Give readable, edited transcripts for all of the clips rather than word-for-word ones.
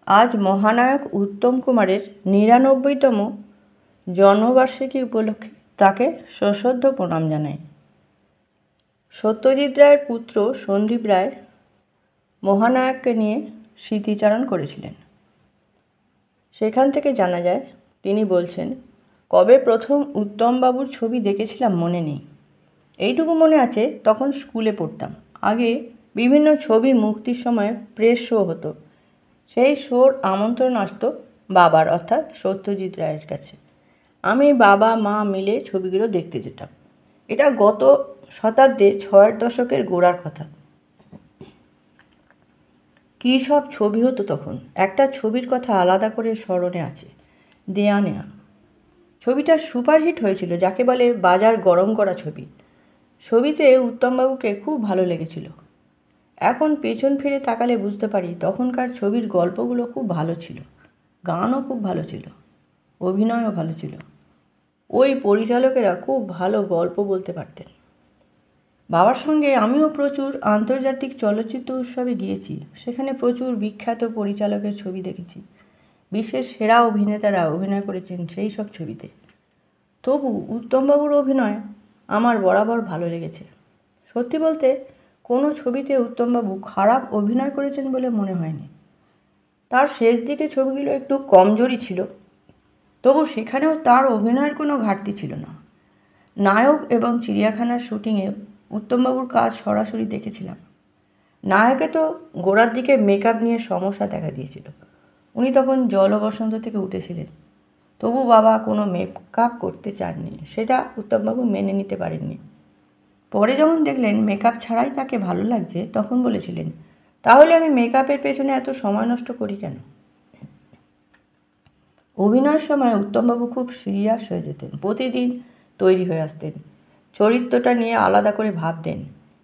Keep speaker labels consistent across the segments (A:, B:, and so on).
A: আজ মহানায়ক উত্তম কুমারের ৯৯তম জন্মবার্ষিকী উপলক্ষে তাকে সশ্রদ্ধ প্রণাম জানাই। সত্যজিৎ রায়ের পুত্র সন্দীপ রায় মহানায়ককে নিয়ে স্মৃতিচারণ করেছিলেন। সেখান থেকে জানা যায়, তিনি বলছেন, কবে প্রথম উত্তমবাবুর ছবি দেখেছিলাম মনে নেই। এইটুকু মনে আছে, তখন স্কুলে পড়তাম। আগে বিভিন্ন ছবি মুক্তির সময় প্রেস শো হতো। সেই শোর আমন্ত্রণ আসতো বাবার, অর্থাৎ সত্যজিৎ রায়ের কাছে। আমি, বাবা, মা মিলে ছবিগুলো দেখতে যেতাম। এটা গত শতাব্দীর ৬০ দশকের গোড়ার কথা। কী সব ছবি হতো তখন! একটা ছবির কথা আলাদা করে স্মরণে আছে, দেয়া নেয়া। ছবিটা সুপারহিট হয়েছিল, যাকে বলে বাজার গরম করা ছবি। ছবিতে উত্তমবাবুকে খুব ভালো লেগেছিল। এখন পেছন ফিরে তাকালে বুঝতে পারি, তখনকার ছবির গল্পগুলো খুব ভালো ছিল, গানও খুব ভালো ছিল, অভিনয়ও ভালো ছিল। ওই পরিচালকেরা খুব ভালো গল্প বলতে পারতেন। বাবার সঙ্গে আমিও প্রচুর আন্তর্জাতিক চলচ্চিত্র উৎসবে গিয়েছি। সেখানে প্রচুর বিখ্যাত পরিচালকের ছবি দেখেছি। বিশ্বের সেরা অভিনেতারা অভিনয় করেছেন সেই সব ছবিতে। তবু উত্তমবাবুর অভিনয় আমার বরাবর ভালো লেগেছে। সত্যি বলতে, কোনো ছবিতে উত্তমবাবু খারাপ অভিনয় করেছেন বলে মনে হয়নি। তার শেষ দিকে ছবিগুলো একটু কমজোরি ছিল, তবু সেখানেও তার অভিনয়ের কোনো ঘাটতি ছিল না। নায়ক এবং চিড়িয়াখানার শুটিংয়ে উত্তমবাবুর কাজ সরাসরি দেখেছিলাম। নায়কে তো গোড়ার দিকে মেকআপ নিয়ে সমস্যা দেখা দিয়েছিল। উনি তখন জলবসন্ত থেকে উঠেছিলেন। তবু বাবা কোনো মেকআপ করতে চাননি, সেটা উত্তমবাবু মেনে নিতে পারেননি। পরে যখন দেখলেন মেকআপ ছাড়াই তাকে ভালো লাগছে, তখন বলেছিলেন, তাহলে আমি মেকআপের পেছনে এত সময় নষ্ট করি কেন? অভিনয়ের সময় উত্তমবাবু খুব সিরিয়াস হয়ে যেতেন। প্রতিদিন তৈরি হয়ে আসতেন, চরিত্রটা নিয়ে আলাদা করে ভাবতেন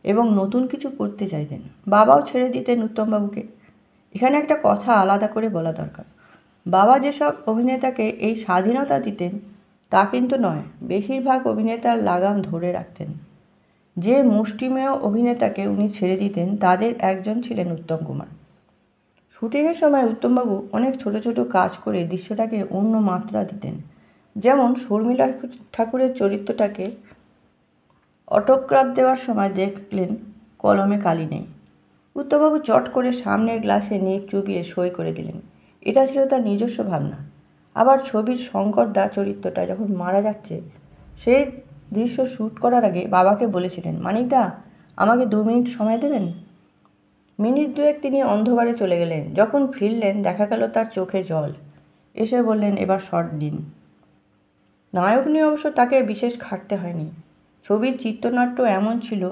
A: এবং নতুন কিছু করতে চাইতেন। বাবাও ছেড়ে দিতেন উত্তমবাবুকে। এখানে একটা কথা আলাদা করে বলা দরকার। বাবা যেসব অভিনেতাকে এই স্বাধীনতা দিতেন তা কিন্তু নয়, বেশিরভাগ অভিনেতার লাগাম ধরে রাখতেন। যে মুষ্টিমেয় অভিনেতাকে উনি ছেড়ে দিতেন তাদের একজন ছিলেন উত্তম কুমার। শুটিংয়ের সময় উত্তমবাবু অনেক ছোট ছোট কাজ করে দৃশ্যটাকে অন্য মাত্রা দিতেন। যেমন শর্মিলা ঠাকুরের চরিত্রটাকে অটোগ্রাফ দেওয়ার সময় দেখলেন কলমে কালি নেই। উত্তমবাবু চট করে সামনের গ্লাসে নিব চুবিয়ে সই করে দিলেন। এটা ছিল তার নিজস্ব ভাবনা। আবার ছবির শঙ্করদা চরিত্রটা যখন মারা যাচ্ছে, সেই দৃশ্য শ্যুট করার আগে বাবাকে বলেছিলেন, মানিকদা, আমাকে 2 মিনিট সময় দেবেন? মিনিট 2 তিনি অন্ধকারে চলে গেলেন। যখন ফিরলেন দেখা গেল তার চোখে জল। এসে বললেন, এবার শট দিন। নায়ক নিয়ে অবশ্য তাকে বিশেষ খাটতে হয়নি। ছবির চিত্রনাট্য এমন ছিল,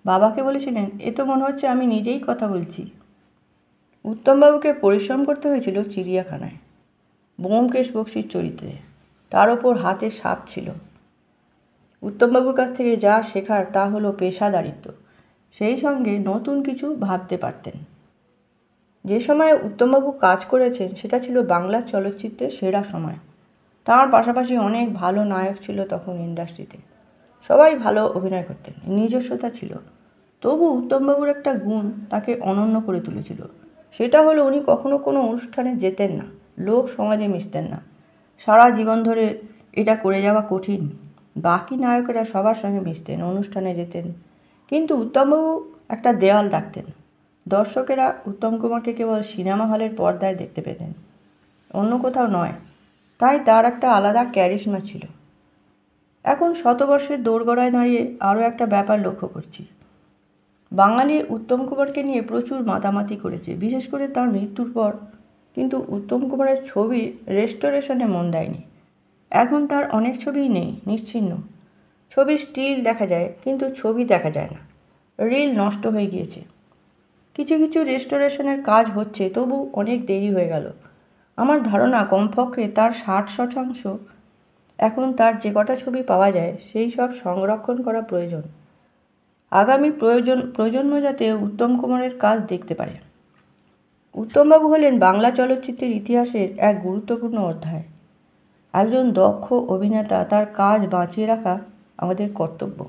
A: বাবাকে বলেছিলেন, এ তো মনে হচ্ছে আমি নিজেই কথা বলছি। উত্তমবাবুকে পরিশ্রম করতে হয়েছিল চিড়িয়াখানায়, ব্যোমকেশ বক্সির চরিত্রে। তার ওপর হাতে ছাপ ছিল। উত্তমবাবুর কাছ থেকে যা শেখার তা হলো পেশাদারিত্ব, সেই সঙ্গে নতুন কিছু ভাবতে পারতেন। যে সময়ে উত্তমবাবু কাজ করেছেন সেটা ছিল বাংলা চলচ্চিত্রের সেরা সময়। তার পাশাপাশি অনেক ভালো নায়ক ছিল তখন ইন্ডাস্ট্রিতে। সবাই ভালো অভিনয় করতেন, নিজস্বতা ছিল। তবু উত্তমবাবুর একটা গুণ তাকে অনন্য করে তুলেছিল। সেটা হলো উনি কখনো কোনো অনুষ্ঠানে যেতেন না, লোক সমাজে মিশতেন না। সারা জীবন ধরে এটা করে যাওয়া কঠিন। বাকি নায়কেরা সবার সঙ্গে মিশতেন, অনুষ্ঠানে যেতেন, কিন্তু উত্তমবাবু একটা দেওয়াল রাখতেন। দর্শকেরা উত্তম কুমারকে কেবল সিনেমা হলের পর্দায় দেখতে পেতেন, অন্য কোথাও নয়। তাই তার একটা আলাদা ক্যারিশমা ছিল। এখন শতবর্ষের দোরগোড়ায় দাঁড়িয়ে আরও একটা ব্যাপার লক্ষ্য করছি। বাঙালি উত্তম কুমারকে নিয়ে প্রচুর মাতামাতি করেছে, বিশেষ করে তার মৃত্যুর পর। কিন্তু উত্তম কুমারের ছবির রেস্টোরেশনে মন দেয়নি। এখন তার অনেক ছবিই নেই, নিশ্চিহ্ন। ছবির স্টিল দেখা যায়, কিন্তু ছবি দেখা যায় না। রিল নষ্ট হয়ে গিয়েছে। কিছু কিছু রেস্টোরেশনের কাজ হচ্ছে, তবু অনেক দেরি হয়ে গেল। আমার ধারণা কমপক্ষে তার 60% এখন তার যে কটা ছবি পাওয়া যায় সেই সব সংরক্ষণ করা প্রয়োজন। আগামী প্রজন্ম যাতে উত্তম কুমারের কাজ দেখতে পারে। উত্তমবাবু হলেন বাংলা চলচ্চিত্রের ইতিহাসের এক গুরুত্বপূর্ণ অধ্যায়। একজন দক্ষ অভিনেতা, তার কাজ বাঁচিয়ে রাখা আমাদের কর্তব্য।